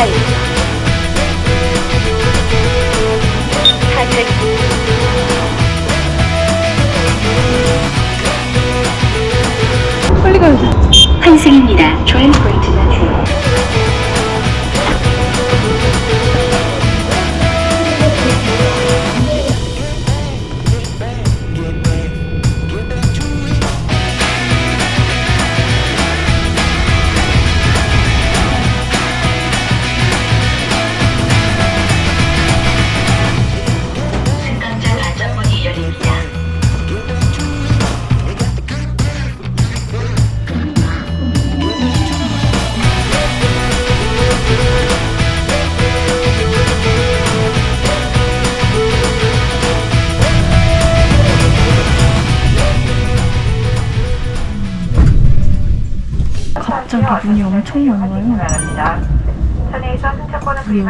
가까이. 좌측. 빨리 가야 돼. 환승입니다. Transferring to Metro. 승강장 안전문이 열립니다. 갑자기 눈이 엄청 많이 와요. 그래요?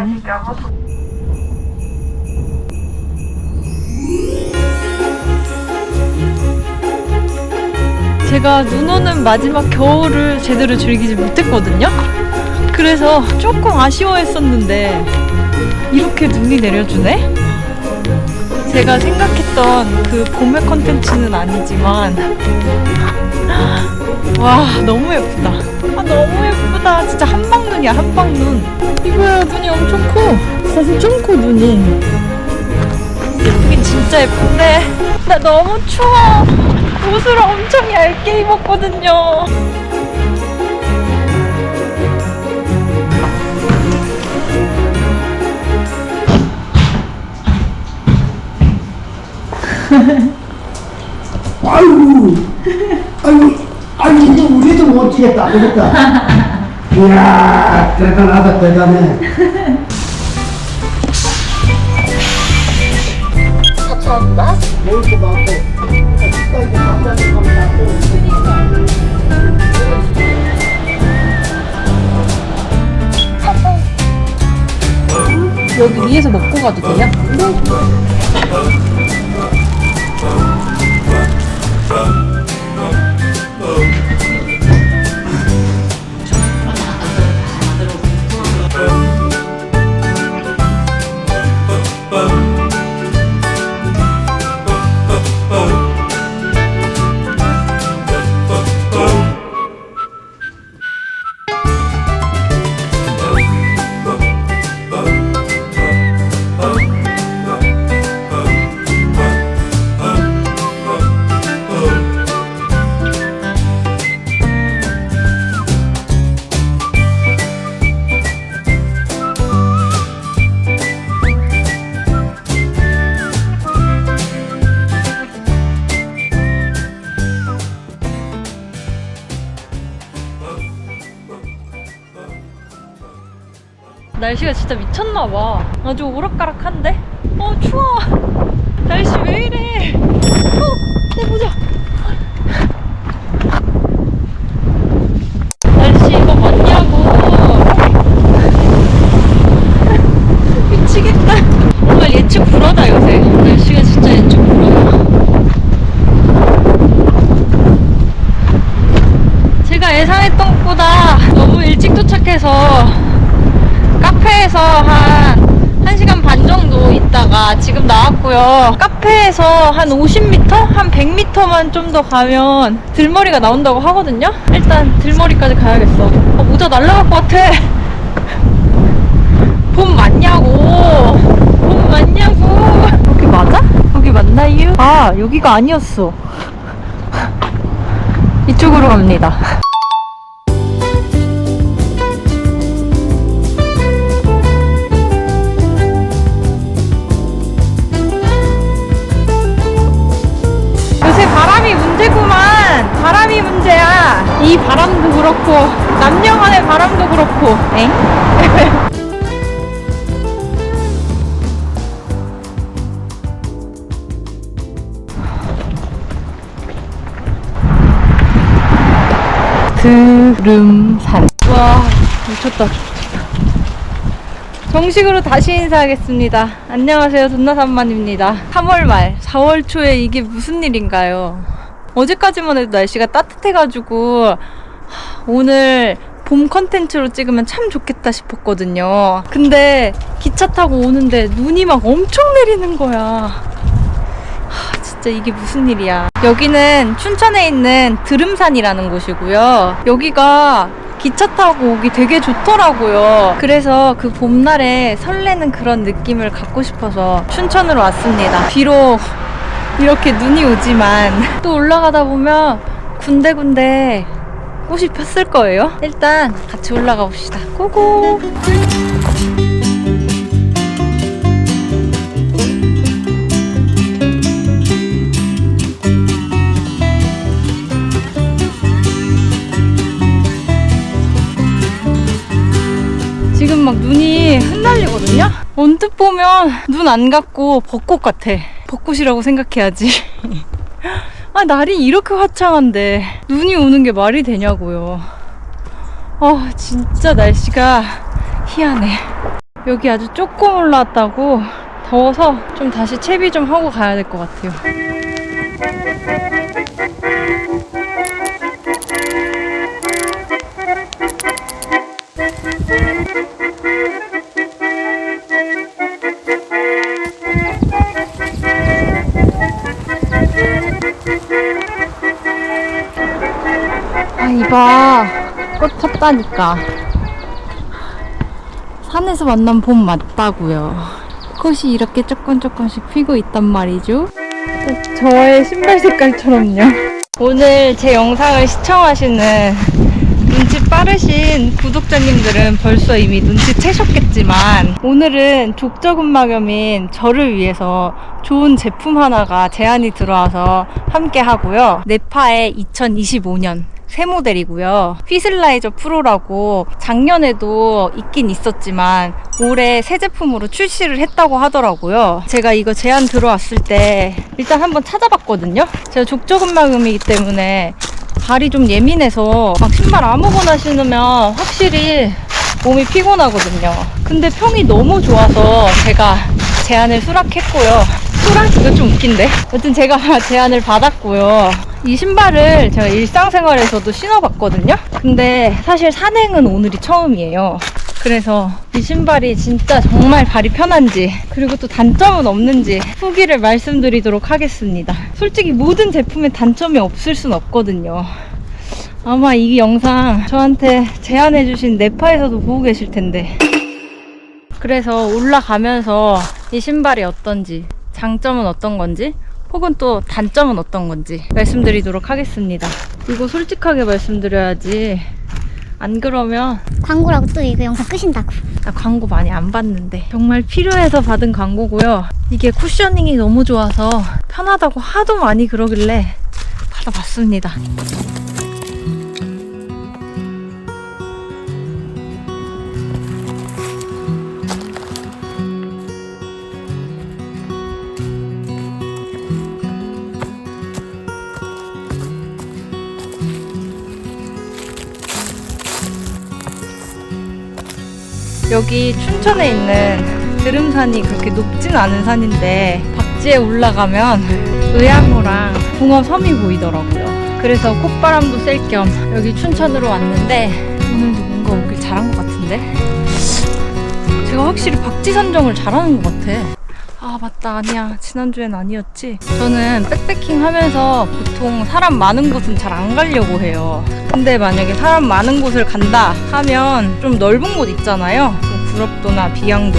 제가 눈 오는 마지막 겨울을 제대로 즐기지 못했거든요. 그래서 조금 아쉬워했었는데 이렇게 눈이 내려주네? 제가 생각했던 그 봄의 컨텐츠는 아니지만 와, 너무 예쁘다. 아, 너무 예쁘다. 진짜 한방눈이야, 한방눈. 이거야, 눈이 엄청 커. 사실 좀 커, 눈이. 예쁘긴 진짜 예쁜데 나 너무 추워. 옷을 엄청 얇게 입었거든요. 아이고, 이제 우리도 못 치겠다, 그러니까. 이야, 대단하다, 대단해. 감사합니다. 뭘또 받고, 식당에 감자도 받고. 여기 위에서 먹고 가도 돼요? 날씨가 진짜 미쳤나봐. 아주 오락가락한데? 추워. 날씨 왜 이래? 내 모자. 날씨 이거 맞냐고. 미치겠다. 정말 예측 불허다 요새. 날씨가 진짜 예측 불허야. 제가 예상했던 것보다 너무 일찍 도착해서 카페에서 한 1시간 반 정도 있다가 지금 나왔고요. 카페에서 한 50m? 한 100m만 좀 더 가면 들머리가 나온다고 하거든요? 일단 들머리까지 가야겠어. 모자 날라갈 것 같아. 봄 맞냐고. 봄 맞냐고. 여기 맞아? 여기 맞나요? 아, 여기가 아니었어. 이쪽으로 갑니다. 바람이 문제구만. 바람이 문제야. 이 바람도 그렇고 남녀 간의 바람도 그렇고. 엥? 드름산. 와, 미쳤다. 정식으로 다시 인사하겠습니다. 안녕하세요, 돈나산만입니다. 3월 말 4월 초에 이게 무슨 일인가요? 어제까지만 해도 날씨가 따뜻해가지고 오늘 봄 컨텐츠로 찍으면 참 좋겠다 싶었거든요. 근데 기차 타고 오는데 눈이 막 엄청 내리는 거야. 진짜 이게 무슨 일이야. 여기는 춘천에 있는 드름산이라는 곳이고요. 여기가 기차 타고 오기 되게 좋더라고요. 그래서 그 봄날에 설레는 그런 느낌을 갖고 싶어서 춘천으로 왔습니다. 비록 이렇게 눈이 오지만 또 올라가다 보면 군데군데 꽃이 폈을 거예요. 일단 같이 올라가 봅시다. 고고! 지금 막 눈이 흩날리거든요? 언뜻 보면 눈 안 같고 벚꽃 같아. 벚꽃이라고 생각해야지. 아, 날이 이렇게 화창한데 눈이 오는 게 말이 되냐고요. 진짜 날씨가 희한해. 여기 아주 조금 올라왔다고 더워서 좀 다시 채비 좀 하고 가야 될 것 같아요. 이봐, 꽃 폈다니까. 산에서 만난 봄 맞다고요. 꽃이 이렇게 조금씩 피고 있단 말이죠. 저의 신발 색깔처럼요. 오늘 제 영상을 시청하시는 눈치 빠르신 구독자님들은 벌써 이미 눈치채셨겠지만, 오늘은 족저근막염인 저를 위해서 좋은 제품 하나가 제안이 들어와서 함께 하고요. 네파의 2025년 새 모델이고요. 휘슬라이저 프로라고 작년에도 있긴 있었지만 올해 새 제품으로 출시를 했다고 하더라고요. 제가 이거 제안 들어왔을 때 일단 한번 찾아봤거든요. 제가 족저근막염이기 때문에 발이 좀 예민해서 막 신발 아무거나 신으면 확실히 몸이 피곤하거든요. 근데 평이 너무 좋아서 제가 제안을 수락했고요. 수락? 이거 좀 웃긴데? 여튼 제가 제안을 받았고요. 이 신발을 제가 일상생활에서도 신어봤거든요. 근데 사실 산행은 오늘이 처음이에요. 그래서 이 신발이 진짜 정말 발이 편한지, 그리고 또 단점은 없는지 후기를 말씀드리도록 하겠습니다. 솔직히 모든 제품에 단점이 없을 순 없거든요. 아마 이 영상 저한테 제안해주신 네파에서도 보고 계실 텐데. 그래서 올라가면서 이 신발이 어떤지, 장점은 어떤 건지, 혹은 또 단점은 어떤 건지 말씀드리도록 하겠습니다. 이거 솔직하게 말씀드려야지. 안 그러면 광고라고 또 이거 영상 끄신다고. 나 광고 많이 안 받는데 정말 필요해서 받은 광고고요. 이게 쿠셔닝이 너무 좋아서 편하다고 하도 많이 그러길래 받아봤습니다. 여기 춘천에 있는 드름산이 그렇게 높진 않은 산인데 박지에 올라가면 의암호랑 붕어섬이 보이더라고요. 그래서 콧바람도 쐴 겸 여기 춘천으로 왔는데 오늘도 뭔가 오길 잘한 것 같은데? 제가 확실히 박지 선정을 잘하는 것 같아. 아 맞다, 아니야, 지난주엔 아니었지. 저는 백패킹 하면서 보통 사람 많은 곳은 잘 안 가려고 해요. 근데 만약에 사람 많은 곳을 간다 하면 좀 넓은 곳 있잖아요. 뭐 구럽도나 비양도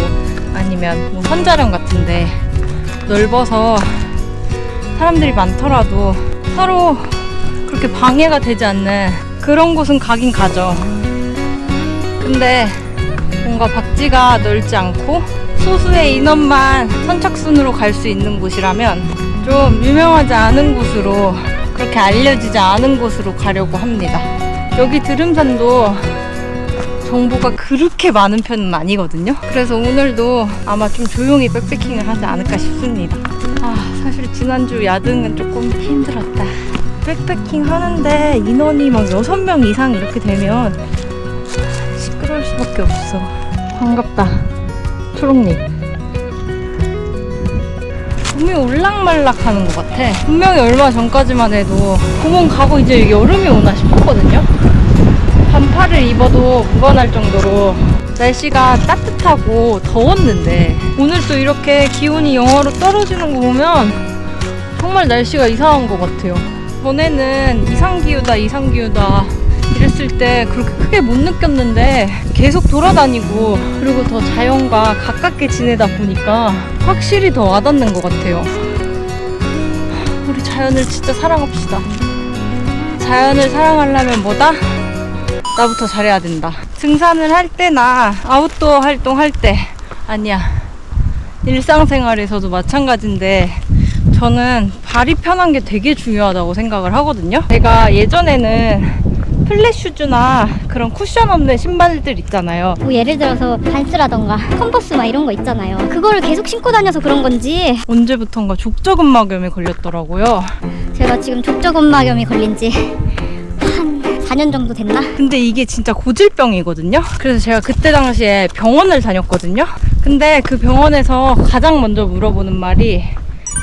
아니면 뭐 선자령 같은데 넓어서 사람들이 많더라도 서로 그렇게 방해가 되지 않는 그런 곳은 가긴 가죠. 근데 뭔가 박지가 넓지 않고 소수의 인원만 선착순으로 갈 수 있는 곳이라면 좀 유명하지 않은 곳으로, 그렇게 알려지지 않은 곳으로 가려고 합니다. 여기 드름산도 정보가 그렇게 많은 편은 아니거든요. 그래서 오늘도 아마 좀 조용히 백패킹을 하지 않을까 싶습니다. 사실 지난주 야등은 조금 힘들었다. 백패킹 하는데 인원이 막 6명 이상 이렇게 되면 시끄러울 수밖에 없어. 반갑다, 초록님. 봄이 올락말락 하는 것 같아. 분명히 얼마 전까지만 해도 봄은 가고 이제 여름이 오나 싶었거든요. 반팔을 입어도 무관할 정도로 날씨가 따뜻하고 더웠는데 오늘 또 이렇게 기온이 영하로 떨어지는 거 보면 정말 날씨가 이상한 것 같아요. 전에는 이상기후다 이랬을 때 그렇게 크게 못 느꼈는데 계속 돌아다니고 그리고 더 자연과 가깝게 지내다 보니까 확실히 더 와닿는 것 같아요. 우리 자연을 진짜 사랑합시다. 자연을 사랑하려면 뭐다? 나부터 잘해야 된다. 등산을 할 때나 아웃도어 활동할 때 아니야, 일상생활에서도 마찬가지인데 저는 발이 편한 게 되게 중요하다고 생각을 하거든요. 제가 예전에는 플랫 슈즈나 그런 쿠션 없는 신발들 있잖아요. 뭐 예를 들어서 반스라던가 컨버스 막 이런 거 있잖아요. 그거를 계속 신고 다녀서 그런 건지 언제부턴가 족저근막염에 걸렸더라고요. 제가 지금 족저근막염이 걸린 지 한 4년 정도 됐나? 근데 이게 진짜 고질병이거든요. 그래서 제가 그때 당시에 병원을 다녔거든요. 근데 그 병원에서 가장 먼저 물어보는 말이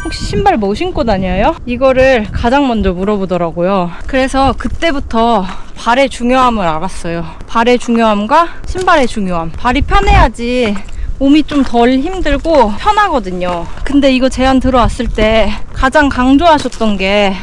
혹시 신발 뭐 신고 다녀요? 이거를 가장 먼저 물어보더라고요. 그래서 그때부터 발의 중요함을 알았어요. 발의 중요함과 신발의 중요함. 발이 편해야지 몸이 좀 덜 힘들고 편하거든요. 근데 이거 제안 들어왔을 때 가장 강조하셨던 게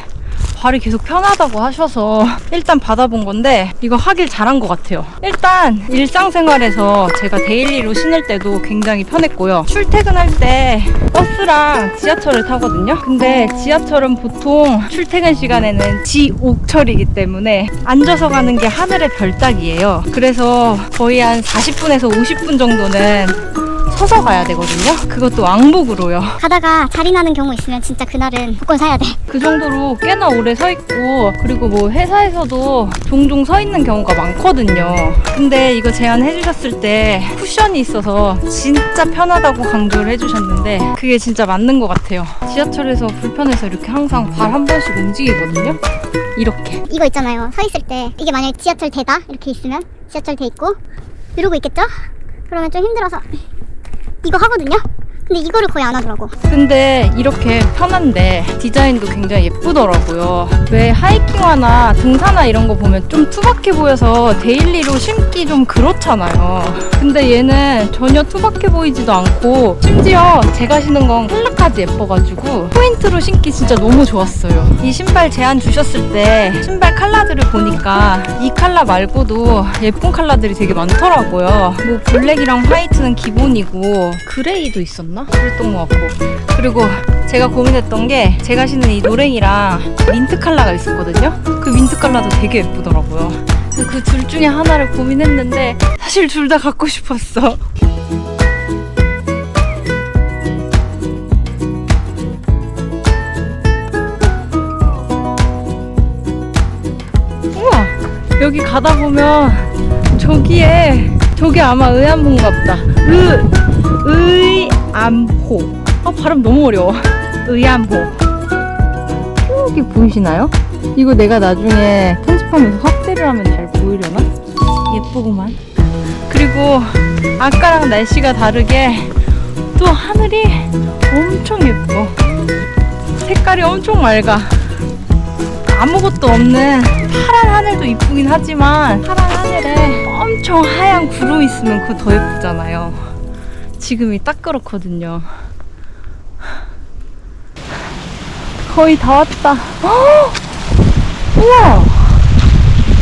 발이 계속 편하다고 하셔서 일단 받아본 건데 이거 하길 잘한 것 같아요. 일단 일상생활에서 제가 데일리로 신을 때도 굉장히 편했고요. 출퇴근할 때 버스랑 지하철을 타거든요. 근데 지하철은 보통 출퇴근 시간에는 지옥철이기 때문에 앉아서 가는 게 하늘의 별따기예요. 그래서 거의 한 40분에서 50분 정도는 서서 가야 되거든요. 그것도 왕복으로요. 가다가 자리 나는 경우 있으면 진짜 그날은 무조건 사야 돼. 그 정도로 꽤나 오래 서 있고 그리고 뭐 회사에서도 종종 서 있는 경우가 많거든요. 근데 이거 제안해 주셨을 때 쿠션이 있어서 진짜 편하다고 강조를 해주셨는데 그게 진짜 맞는 것 같아요. 지하철에서 불편해서 이렇게 항상 발 한 번씩 움직이거든요. 이렇게. 이거 있잖아요. 서 있을 때 이게 만약에 지하철 대다 이렇게 있으면 지하철 대 있고 이러고 있겠죠? 그러면 좀 힘들어서 이거 하거든요? 근데 이거를 거의 안 하더라고. 근데 이렇게 편한데 디자인도 굉장히 예쁘더라고요. 왜 하이킹화나 등산화 이런 거 보면 좀 투박해 보여서 데일리로 신기 좀 그렇잖아요. 근데 얘는 전혀 투박해 보이지도 않고 심지어 제가 신은 건 컬러까지 예뻐가지고 포인트로 신기 진짜 너무 좋았어요. 이 신발 제안 주셨을 때 신발 컬러들을 보니까 이 컬러 말고도 예쁜 컬러들이 되게 많더라고요. 뭐 블랙이랑 화이트는 기본이고 그레이도 있었나? 그랬던 것 같고 그리고 제가 고민했던 게 제가 신는 이 노랭이랑 민트 컬러가 있었거든요. 그 민트 컬러도 되게 예쁘더라고요. 그 둘 중에 하나를 고민했는데 사실 둘 다 갖고 싶었어. 우와, 여기 가다 보면 저기 아마 의암호인가 보다. 의암호. 발음 너무 어려워. 의암호. 여기 보이시나요? 이거 내가 나중에 편집하면서 확대를 하면 잘 보이려나? 예쁘구만. 그리고 아까랑 날씨가 다르게 또 하늘이 엄청 예뻐. 색깔이 엄청 맑아. 아무것도 없는 파란 하늘도 이쁘긴 하지만 파란 하늘에 엄청 하얀 구름 있으면 그거 더 예쁘잖아요. 지금이 딱 그렇거든요. 거의 다 왔다. 우와!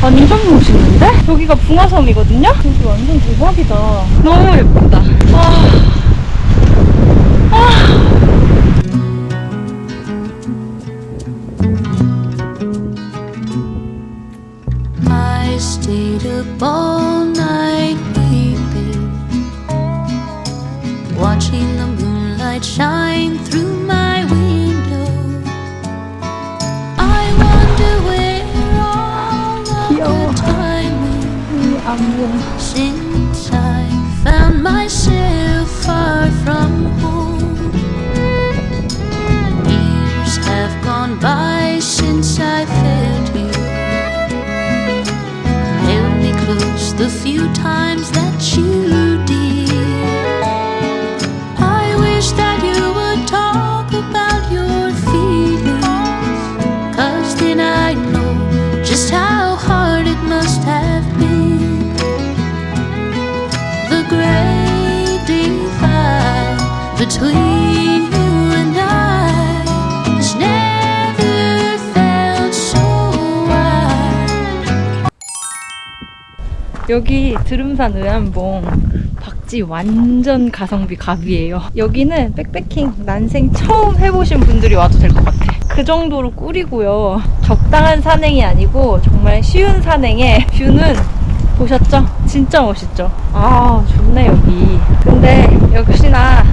완전 멋있는데? 여기가 붕어섬이거든요? 여기 완전 대박이다. 너무 예쁘다. I stayed up all night weeping, watching the moonlight shine through my window. I wonder where all of the time went since I found myself far from home. Years have gone by since I felt you, held me close the few times that you did. I wish that you would talk about your feelings, 'cause then I know just how hard it must have been. 여기 드름산 의암봉 박지 완전 가성비 갑이에요. 여기는 백패킹 난생 처음 해보신 분들이 와도 될 것 같아. 그 정도로 꿀이고요. 적당한 산행이 아니고 정말 쉬운 산행에 뷰는 보셨죠? 진짜 멋있죠? 아 좋네 여기. 근데 역시나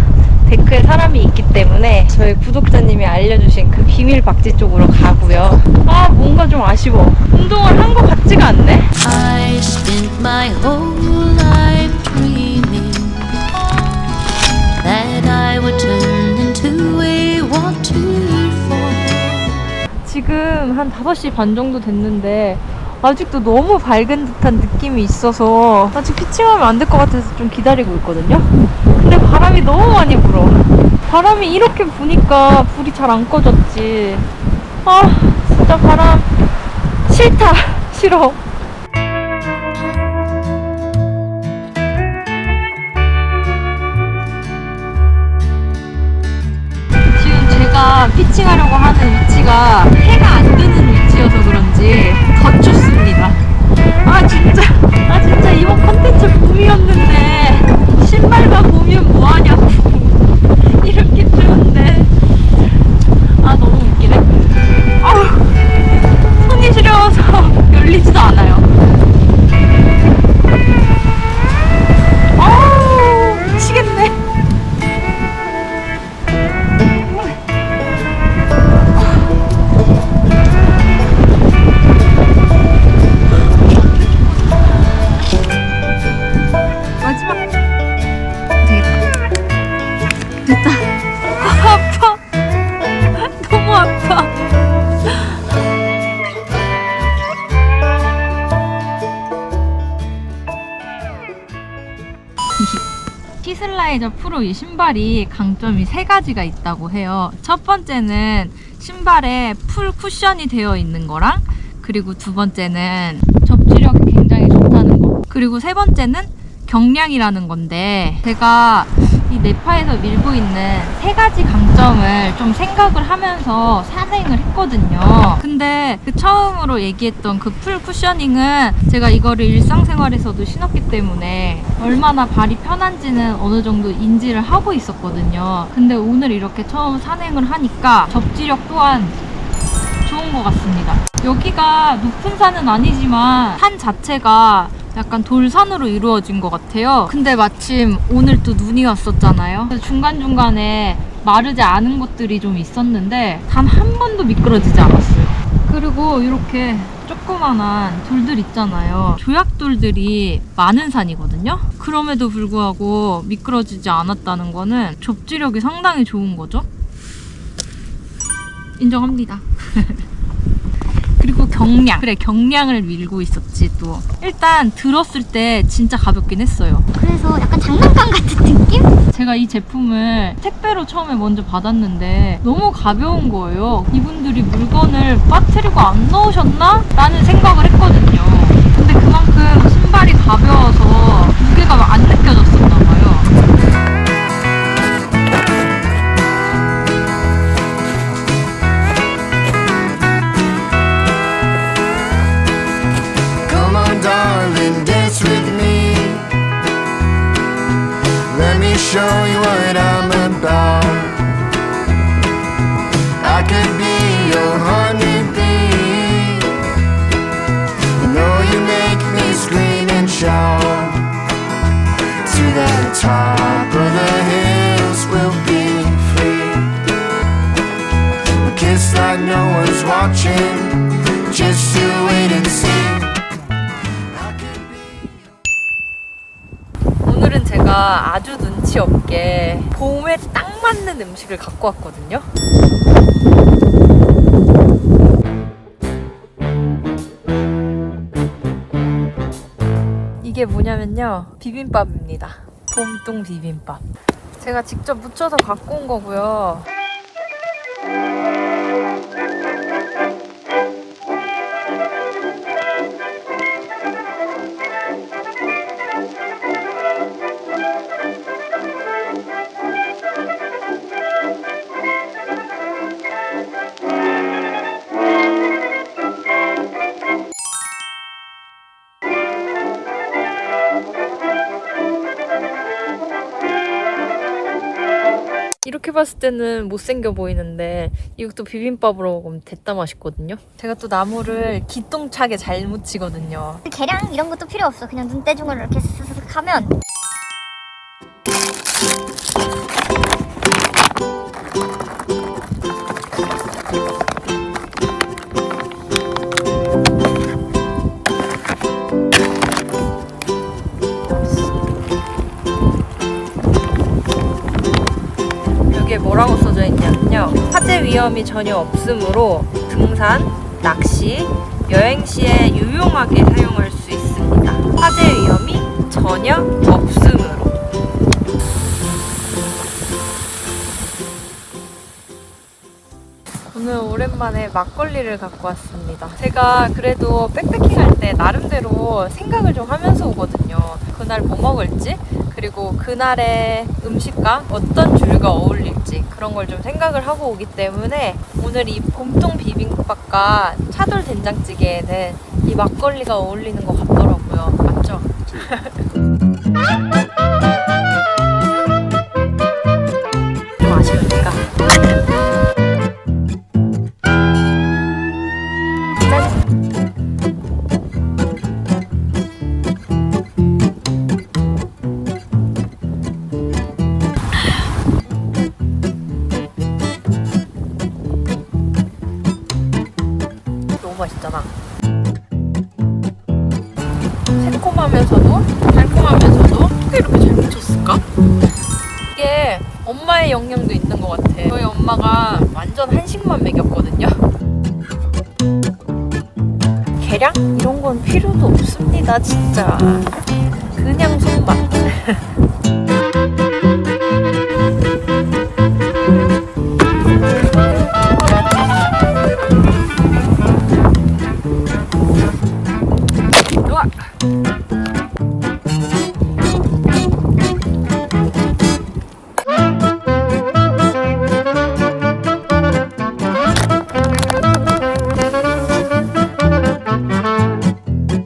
데크에 사람이 있기 때문에 저희 구독자님이 알려주신 그 비밀 박지 쪽으로 가고요. 아 뭔가 좀 아쉬워. 운동을 한 것 같지가 않네. I spent my whole life dreaming that I would turn into a waterfall. 지금 한 5시 반 정도 됐는데 아직도 너무 밝은 듯한 느낌이 있어서 아직 피칭하면 안 될 것 같아서 좀 기다리고 있거든요. 근데 바람이 너무 많이 불어. 바람이 이렇게 부니까 불이 잘 안 꺼졌지. 아 진짜 바람 싫다. 싫어. 지금 제가 피칭하려고 하는 위치가 해가 안 드는 위치여서 그런지 더 춥습니다. 아 진짜 이번 컨텐츠 봄이었는데 신발만 보면 뭐하냐고. 이렇게 추운데 아 너무 웃기네. 아우 손이 시려워서 열리지도 않아요. 아우 미치겠네. 마지막 됐다. 아파. 너무 아파. 히슬라이저 프로 이 신발이 강점이 3가지가 있다고 해요. 첫 번째는 신발에 풀 쿠션이 되어 있는 거랑, 그리고 두 번째는 접지력이 굉장히 좋다는 거, 그리고 세 번째는 경량이라는 건데, 제가 이 네파에서 밀고 있는 3가지 강점을 좀 생각을 하면서 산행을 했거든요. 근데 그 처음으로 얘기했던 그 풀 쿠셔닝은 제가 이거를 일상생활에서도 신었기 때문에 얼마나 발이 편한지는 어느 정도 인지를 하고 있었거든요. 근데 오늘 이렇게 처음 산행을 하니까 접지력 또한 좋은 것 같습니다. 여기가 높은 산은 아니지만 산 자체가 약간 돌산으로 이루어진 것 같아요. 근데 마침 오늘 또 눈이 왔었잖아요. 그래서 중간중간에 마르지 않은 곳들이 좀 있었는데 단 한 번도 미끄러지지 않았어요. 그리고 이렇게 조그만한 돌들 있잖아요. 조약돌들이 많은 산이거든요. 그럼에도 불구하고 미끄러지지 않았다는 거는 접지력이 상당히 좋은 거죠. 인정합니다. 그리고 경량. 그래, 경량을 밀고 있었지 또. 일단 들었을 때 진짜 가볍긴 했어요. 그래서 약간 장난감 같은 느낌? 제가 이 제품을 택배로 처음에 먼저 받았는데 너무 가벼운 거예요. 이분들이 물건을 빠뜨리고 안 넣으셨나? 라는 생각을 했거든요. 근데 그만큼 신발이 가벼워서 무게가 안 느껴졌었나 봐요. Darling, dance with me. Let me show you what I'm about. I could be your honeybee. You know you make me scream and shout. To the top of the hills we'll be free. We'll kiss like no one's watching. Just you wait and see. 오늘은 제가 아주 눈치 없게 봄에 딱 맞는 음식을 갖고 왔거든요. 이게 뭐냐면요, 비빔밥입니다. 봄동 비빔밥. 제가 직접 무쳐서 갖고 온 거고요. 이렇게 봤을 때는 못생겨 보이는데 이것도 비빔밥으로 먹으면 됐다 맛있거든요. 제가 또 나물을 기똥차게 잘 무치거든요. 계량 이런 것도 필요 없어. 그냥 눈대중으로 이렇게 슥슥 하면. 여기에 뭐라고 써져 있냐면요. 화재 위험이 전혀 없으므로 등산, 낚시, 여행 시에 유용하게 사용할 수 있습니다. 화재 위험이 전혀 없으므로. 오늘 오랜만에 막걸리를 갖고 왔습니다. 제가 그래도 백패킹 할 때 나름대로 생각을 좀 하면서 오거든요. 그날 뭐 먹을지, 그리고 그날의 음식과 어떤 주류가 어울릴지 그런 걸 좀 생각을 하고 오기 때문에 오늘 이 봄동 비빔밥과 차돌 된장찌개에는 이 막걸리가 어울리는 것 같더라고요. 맞죠? 좀 아쉽니까? 너무 맛있잖아. 새콤하면서도 달콤하면서도 어떻게 이렇게 잘 묻혔을까? 이게 엄마의 영향도 있는 것 같아. 저희 엄마가 완전 한식만 먹였거든요. 계량? 이런 건 필요도 없습니다, 진짜. 그냥 손맛. 좋아.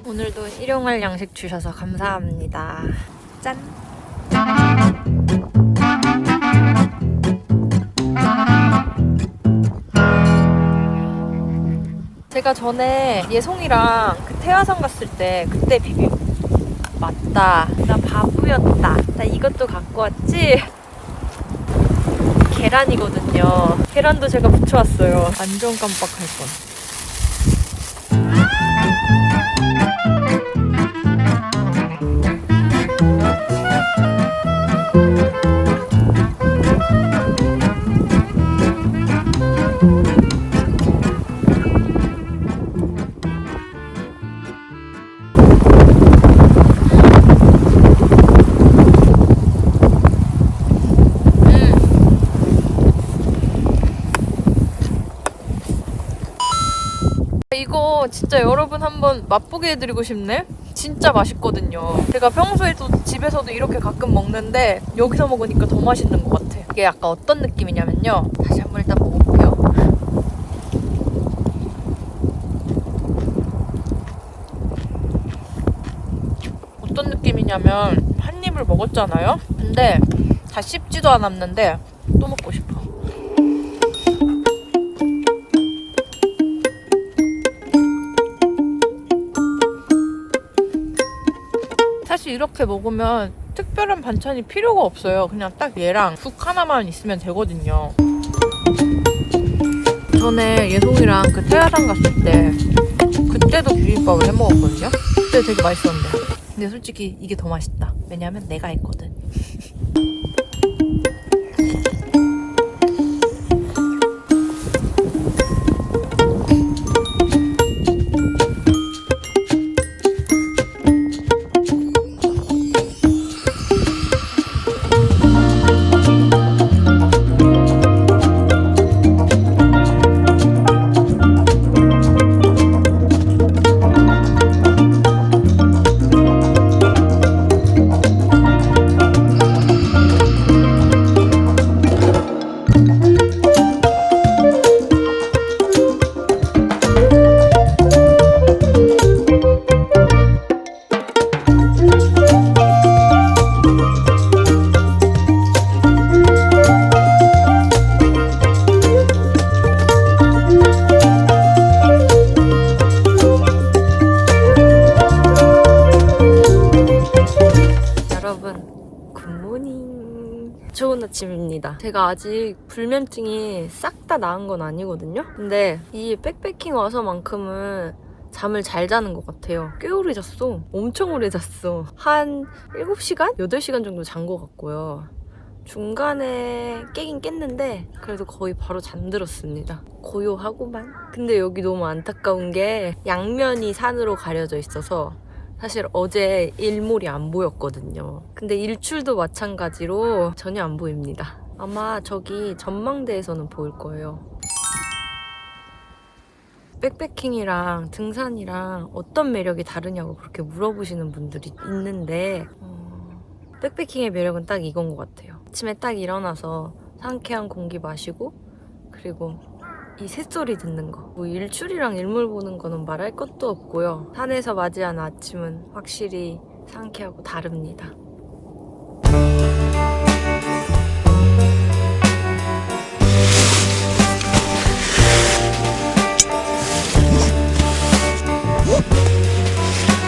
오늘도 일용할 양식 주셔서 감사합니다. 짠! 제가 전에 예송이랑 그 태화산 갔을 때 그때 비빔 맞다. 나 바보였다. 나 이것도 갖고 왔지? 계란이거든요. 계란도 제가 붙여왔어요. 완전 깜빡할 뻔. 이거 진짜 여러분 한번 맛보게 해드리고 싶네? 진짜 맛있거든요. 제가 평소에도 집에서도 이렇게 가끔 먹는데 여기서 먹으니까 더 맛있는 것 같아요. 이게 약간 어떤 느낌이냐면요. 다시 한번 일단 먹어볼게요. 어떤 느낌이냐면 한 입을 먹었잖아요? 근데 다 씹지도 않았는데 또 먹고 싶어. 사실 이렇게 먹으면 특별한 반찬이 필요가 없어요. 그냥 딱 얘랑 국 하나만 있으면 되거든요. 전에 예송이랑 그 태화산 갔을 때 그때도 비빔밥을 해 먹었거든요. 그때 되게 맛있었는데. 근데 솔직히 이게 더 맛있다. 왜냐면 내가 했거든. 좋은 아침입니다. 제가 아직 불면증이 싹 다 나은 건 아니거든요. 근데 이 백패킹 와서만큼은 잠을 잘 자는 것 같아요. 꽤 오래 잤어. 엄청 오래 잤어. 한 7시간? 8시간 정도 잔 것 같고요. 중간에 깨긴 깼는데 그래도 거의 바로 잠들었습니다. 고요하고만. 근데 여기 너무 안타까운 게 양면이 산으로 가려져 있어서 사실 어제 일몰이 안 보였거든요. 근데 일출도 마찬가지로 전혀 안 보입니다. 아마 저기 전망대에서는 보일 거예요. 백패킹이랑 등산이랑 어떤 매력이 다르냐고 그렇게 물어보시는 분들이 있는데 백패킹의 매력은 딱 이건 것 같아요. 아침에 딱 일어나서 상쾌한 공기 마시고 그리고 이 새소리 듣는 거. 뭐 일출이랑 일몰 보는 거는 말할 것도 없고요. 산에서 맞이하는 아침은 확실히 상쾌하고 다릅니다.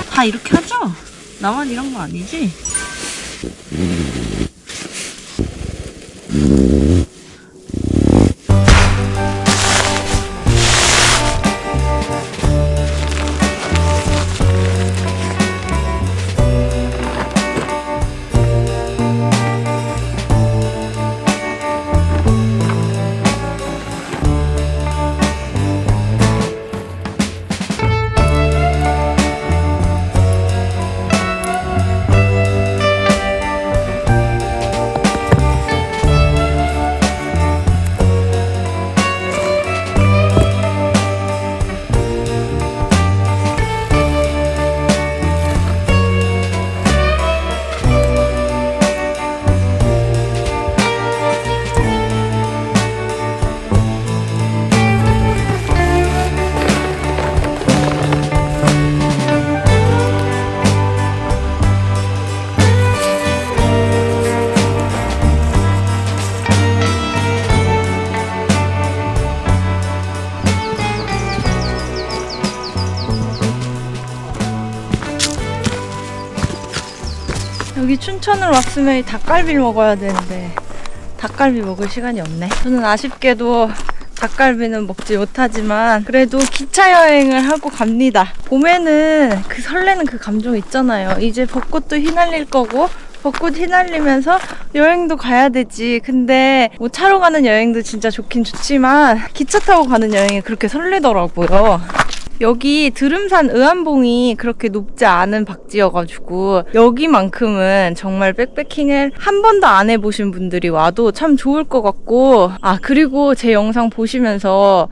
다 이렇게 하죠? 나만 이런 거 아니지? 여기 춘천을 왔으면 이 닭갈비를 먹어야 되는데 닭갈비 먹을 시간이 없네. 저는 아쉽게도 닭갈비는 먹지 못하지만 그래도 기차 여행을 하고 갑니다. 봄에는 그 설레는 그 감정 있잖아요. 이제 벚꽃도 휘날릴 거고 벚꽃 휘날리면서 여행도 가야 되지. 근데 뭐 차로 가는 여행도 진짜 좋긴 좋지만 기차 타고 가는 여행이 그렇게 설레더라고요. 여기 드름산 의암봉이 그렇게 높지 않은 박지여가지고 여기만큼은 정말 백패킹을 한 번도 안 해보신 분들이 와도 참 좋을 것 같고, 아 그리고 제 영상 보시면서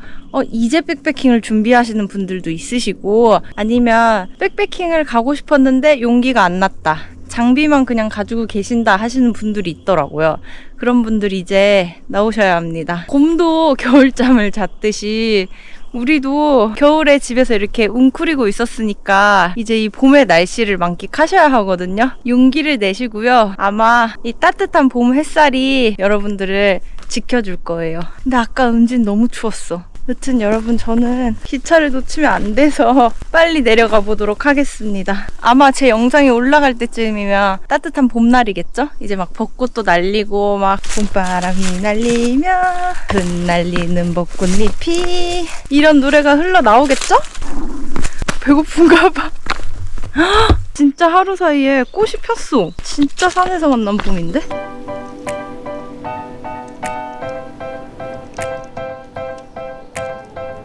이제 백패킹을 준비하시는 분들도 있으시고, 아니면 백패킹을 가고 싶었는데 용기가 안 났다, 장비만 그냥 가지고 계신다 하시는 분들이 있더라고요. 그런 분들이 이제 나오셔야 합니다. 곰도 겨울잠을 잤듯이 우리도 겨울에 집에서 이렇게 웅크리고 있었으니까 이제 이 봄의 날씨를 만끽하셔야 하거든요. 용기를 내시고요. 아마 이 따뜻한 봄 햇살이 여러분들을 지켜줄 거예요. 근데 아까 은진 너무 추웠어. 여튼 여러분, 저는 기차를 놓치면 안 돼서 빨리 내려가 보도록 하겠습니다. 아마 제 영상이 올라갈 때쯤이면 따뜻한 봄날이겠죠? 이제 막 벚꽃도 날리고 막 봄바람이 날리며 흩날리는 벚꽃잎이 이런 노래가 흘러나오겠죠? 배고픈가 봐. 진짜 하루 사이에 꽃이 폈어. 진짜 산에서 만난 봄인데?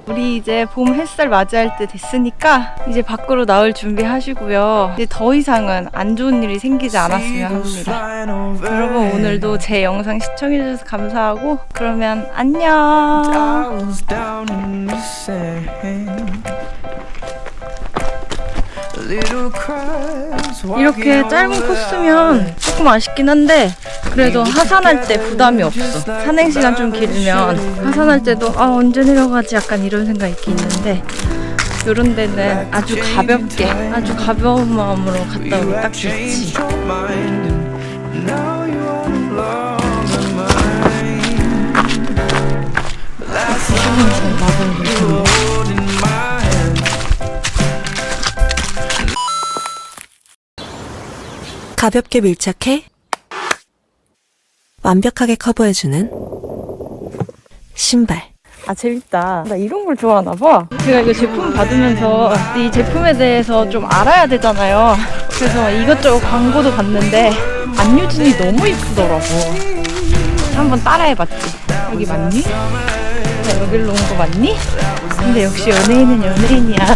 우리 이제 봄 햇살 맞이할 때 됐으니까 이제 밖으로 나올 준비하시고요. 이제 더 이상은 안 좋은 일이 생기지 않았으면 합니다. 여러분, 오늘도 제 영상 시청해주셔서 감사하고, 그러면 안녕. 이렇게 짧은 코스면 조금 아쉽긴 한데 그래도 하산할 때 부담이 없어. 산행시간 좀 길면 하산할 때도 언제 내려가지 약간 이런 생각이 있는데, 요런 데는 아주 가볍게, 아주 가벼운 마음으로 갔다 오기 딱 좋지. 가볍게 밀착해 완벽하게 커버해주는 신발. 아, 재밌다. 나 이런 걸 좋아하나 봐. 제가 이거 제품 받으면서 이 제품에 대해서 좀 알아야 되잖아요. 그래서 이것저것 광고도 봤는데 안유진이 너무 이쁘더라고. 한번 따라해봤지. 여기 맞니? 나 여기로 온 거 맞니? 근데 역시 연예인은 연예인이야.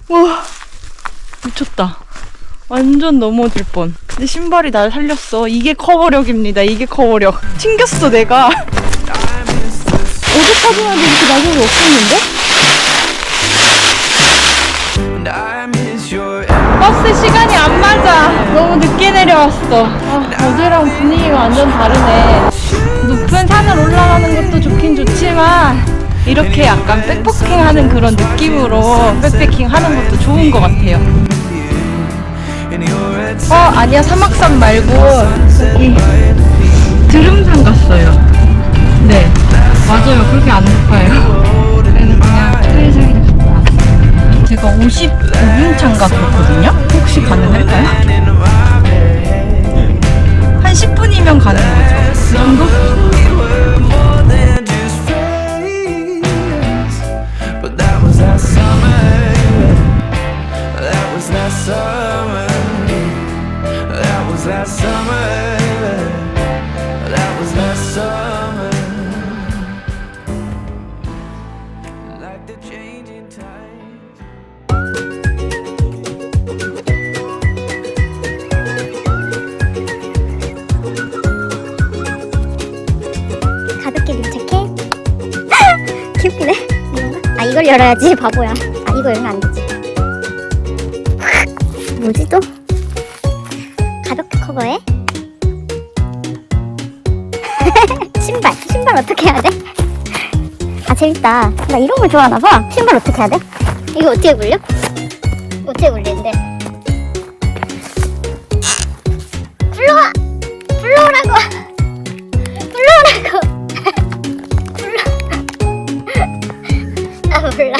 오! 와, 미쳤다. 완전 넘어질 뻔. 근데 신발이 날 살렸어. 이게 커버력입니다. 이게 커버력. 튕겼어 내가. 어제까지만 해도 이렇게 낙엽이 없었는데? 버스 시간이 안 맞아. 너무 늦게 내려왔어. 어제랑 분위기가 완전 다르네. 높은 산을 올라가는 것도 좋긴 좋지만 이렇게 약간 백패킹하는 그런 느낌으로 백패킹하는 것도 좋은 것 같아요. 아니야, 사막산 말고 여기 드름산 갔어요. 네, 맞아요. 그렇게 안 높아요. 그래서 그냥 트레이닝 갔다 왔어요. 제가 55분 차인가 그렇거든요. 혹시 가능할까요? 한 10분이면 가는 거죠. 그 정도? Last summer, that was last summer. Like the changing tides. 가볍게 밀착해. 귀엽기네. 이건가? 아, 이걸 열어야지, 바보야. 아, 이거 열면 안 되지. 뭐지 또? 가볍게 커버해. 신발 어떻게 해야 돼? 아, 재밌다. 나 이런 걸 좋아하나 봐. 신발 어떻게 해야 돼? 이거 어떻게 굴려? 어떻게 굴리는데? 불러와! 불러오라고! 불러오라고! 불러. 아, 몰라.